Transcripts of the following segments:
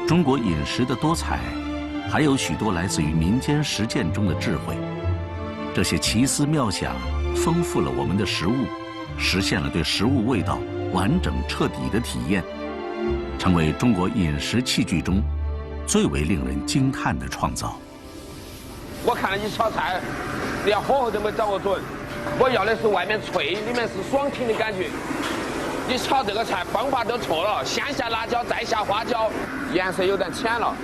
中国饮食的多彩，还有许多来自于民间实践中的智慧。这些奇思妙想，丰富了我们的食物，实现了对食物味道完整彻底的体验，成为中国饮食器具中最为令人惊叹的创造。我看了你炒菜，连火候都没掌握准，我要的是外面脆，里面是爽挺的感觉。你炒这个菜方法都错了，先下辣椒，再下花椒，颜色有点浅了。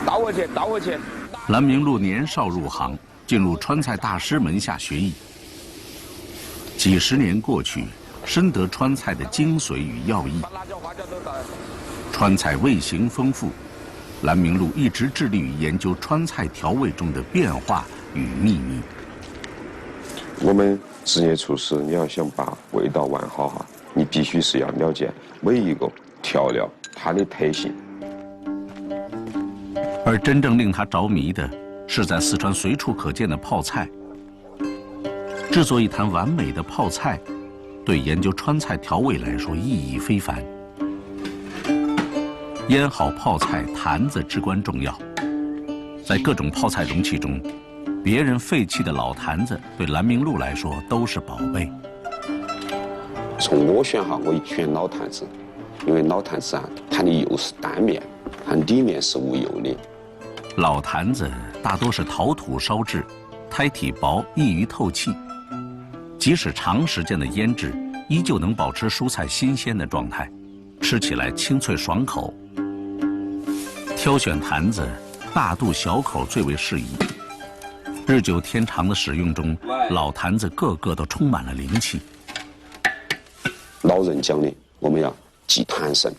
倒回去，倒回去。蓝明禄年少入行，进入川菜大师门下学艺。几十年过去，深得川菜的精髓与要义。川菜味型丰富，蓝明禄一直致力于研究川菜调味中的变化与秘密。我们职业厨师，你要想把味道玩好哈，你必须是要了解每一个调料它的特性。而真正令他着迷的，是在四川随处可见的泡菜。制作一坛完美的泡菜，对研究川菜调味来说意义非凡。腌好泡菜，坛子至关重要。在各种泡菜容器中，别人废弃的老坛子对蓝明禄来说都是宝贝。从我选哈，我选老坛子，因为老坛子啊，它的釉是单面，它里面是无釉的。老坛子大多是陶土烧制，胎体薄，易于透气。即使长时间的腌制，依旧能保持蔬菜新鲜的状态，吃起来清脆爽口。挑选坛子，大肚小口最为适宜。日久天长的使用中，老坛子个个都充满了灵气。老人讲的，我们要忌坛神，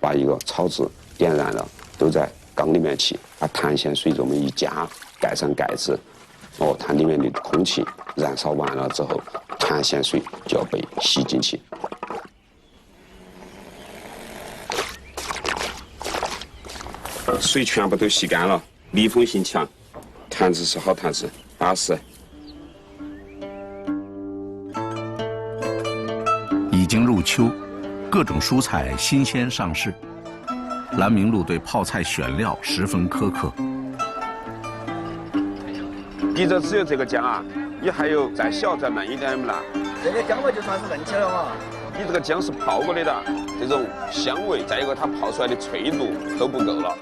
把一个草字点燃了，都在缸里面去，把碳咸水这么一加，盖上盖子，它里面的空气燃烧完了之后，碳咸水就要被吸进去。水全部都吸干了，密封性强，坛子是好坛子，巴适。已经入秋，各种蔬菜新鲜上市。蓝明禄对泡菜选料十分苛刻。你这只有这个姜啊，你还有再小再嫩一点的没啦？这个姜味就算是嫩起来了嘛。你这个姜是泡过的的，这种香味，再一个它泡出来的脆度都不够了。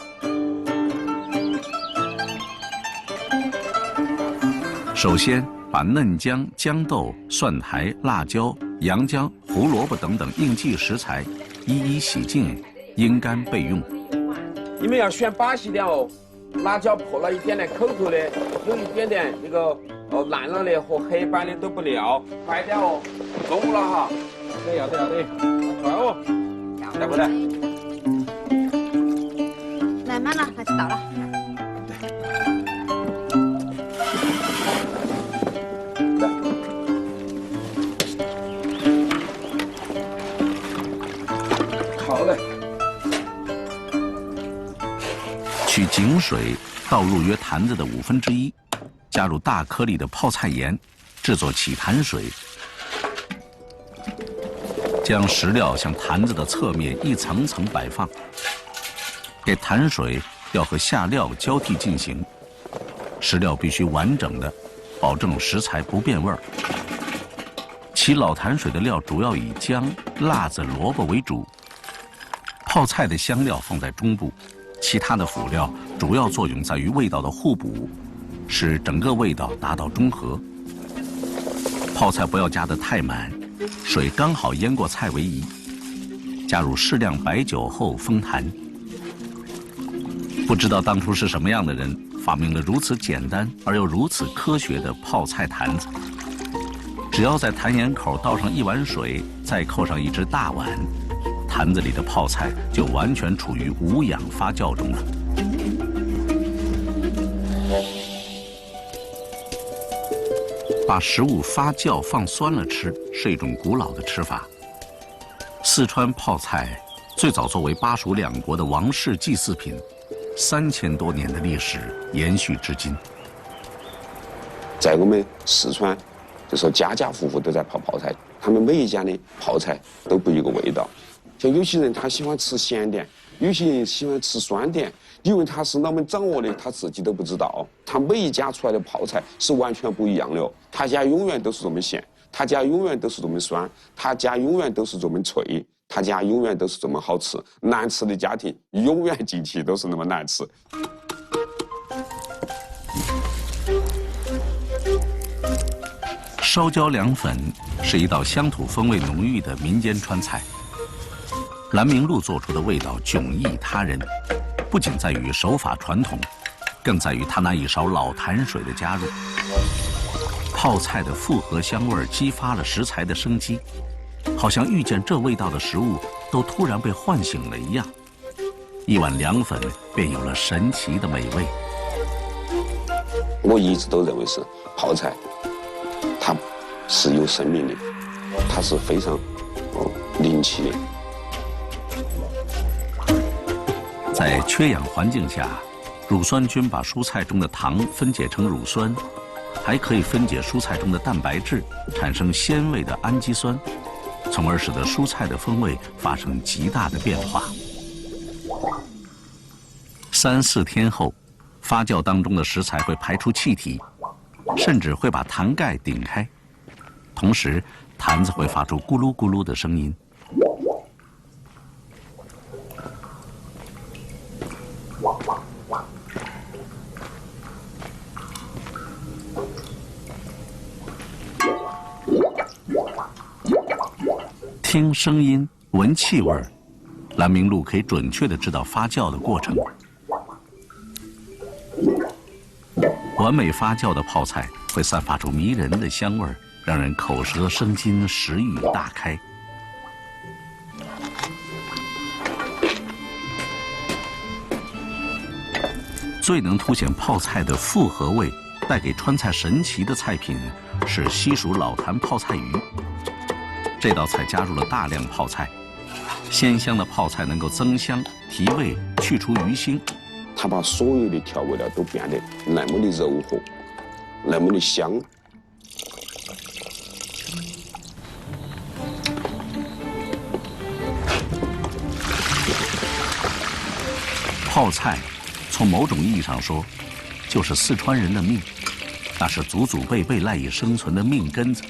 首先，把嫩姜、豇豆、蒜苔、辣椒、洋姜、胡萝卜等等应季食材一一洗净，阴干备用。你们要选把戏点哦，辣椒破了一点点口头的，有一点点那个烂了的和黑板的都不料，快点哦，中午了哈。要得，快哦，来不来？来满了，那就到了。好嘞。取井水，倒入约坛子的1/5，加入大颗粒的泡菜盐，制作起坛水。将食料向坛子的侧面一层层摆放。给坛水要和下料交替进行，食料必须完整的，保证食材不变味儿。起老坛水的料主要以姜、辣子、萝卜为主，泡菜的香料放在中部，其他的辅料主要作用在于味道的互补，使整个味道达到中和。泡菜不要加得太满，水刚好淹过菜为宜。加入适量白酒后封坛。不知道当初是什么样的人发明了如此简单而又如此科学的泡菜坛子。只要在坛沿口倒上1碗水，再扣上1只大碗，坛子里的泡菜就完全处于无氧发酵中了。把食物发酵放酸了吃是一种古老的吃法。四川泡菜最早作为巴蜀两国的王室祭祀品，3000多年的历史延续至今。在我们四川，就说家家户户都在泡泡菜，他们每一家的泡菜都不一个味道。像有些人他喜欢吃咸点，有些人喜欢吃酸点，因为他是哪门掌握的，他自己都不知道。他每一家出来的泡菜是完全不一样的哦，他家永远都是这么咸，他家永远都是这么酸，他家永远都是这么脆，他家永远都是这么好吃。难吃的家庭永远进去都是那么难吃。烧椒凉粉是一道乡土风味浓郁的民间川菜。蓝明路做出的味道迥异他人，不仅在于手法传统，更在于他那一勺老坛水的加入。泡菜的复合香味激发了食材的生机，好像遇见这味道的食物都突然被唤醒了一样。一碗凉粉便有了神奇的美味。我一直都认为是泡菜，它是有生命的，它是非常灵气的。在缺氧环境下，乳酸菌把蔬菜中的糖分解成乳酸，还可以分解蔬菜中的蛋白质，产生鲜味的氨基酸，从而使得蔬菜的风味发生极大的变化。3、4天后，发酵当中的食材会排出气体，甚至会把坛盖顶开，同时坛子会发出咕噜咕噜的声音。听声音，闻气味，蓝明路可以准确地知道发酵的过程。完美发酵的泡菜会散发出迷人的香味，让人口舌生津，食欲大开。最能凸显泡菜的复合味，带给川菜神奇的菜品是西蜀老坛泡菜鱼。这道菜加入了大量泡菜，鲜香的泡菜能够增香、提味、去除鱼腥。它把所有的调味料都变得那么的柔和，那么的香。泡菜，从某种意义上说，就是四川人的命，那是祖祖辈辈赖以生存的命根子。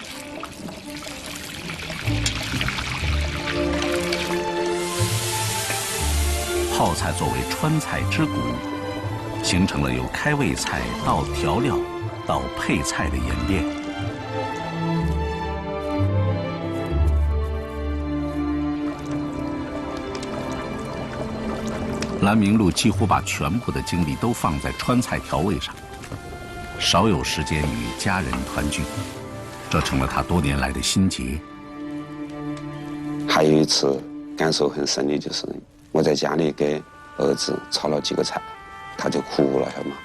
泡菜作为川菜之骨，形成了由开胃菜到调料到配菜的演变。蓝明路几乎把全部的精力都放在川菜调味上，少有时间与家人团聚，这成了他多年来的心结。还有一次感受很深的就是，我在家里给儿子炒了几个菜，他就哭了，晓得吗？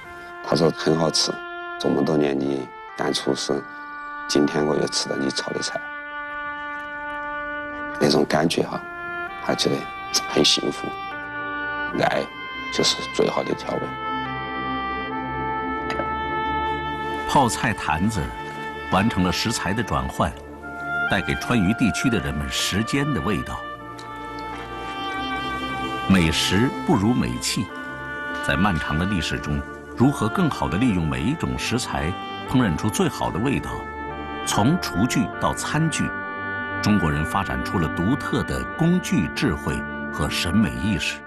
他说很好吃，这么多年你干厨师，今天我又吃到你炒的菜，那种感觉哈，还觉得很幸福。爱就是最好的调味。泡菜坛子完成了食材的转换，带给川渝地区的人们时间的味道。美食不如美器，在漫长的历史中，如何更好地利用每一种食材，烹饪出最好的味道？从厨具到餐具，中国人发展出了独特的工具智慧和审美意识。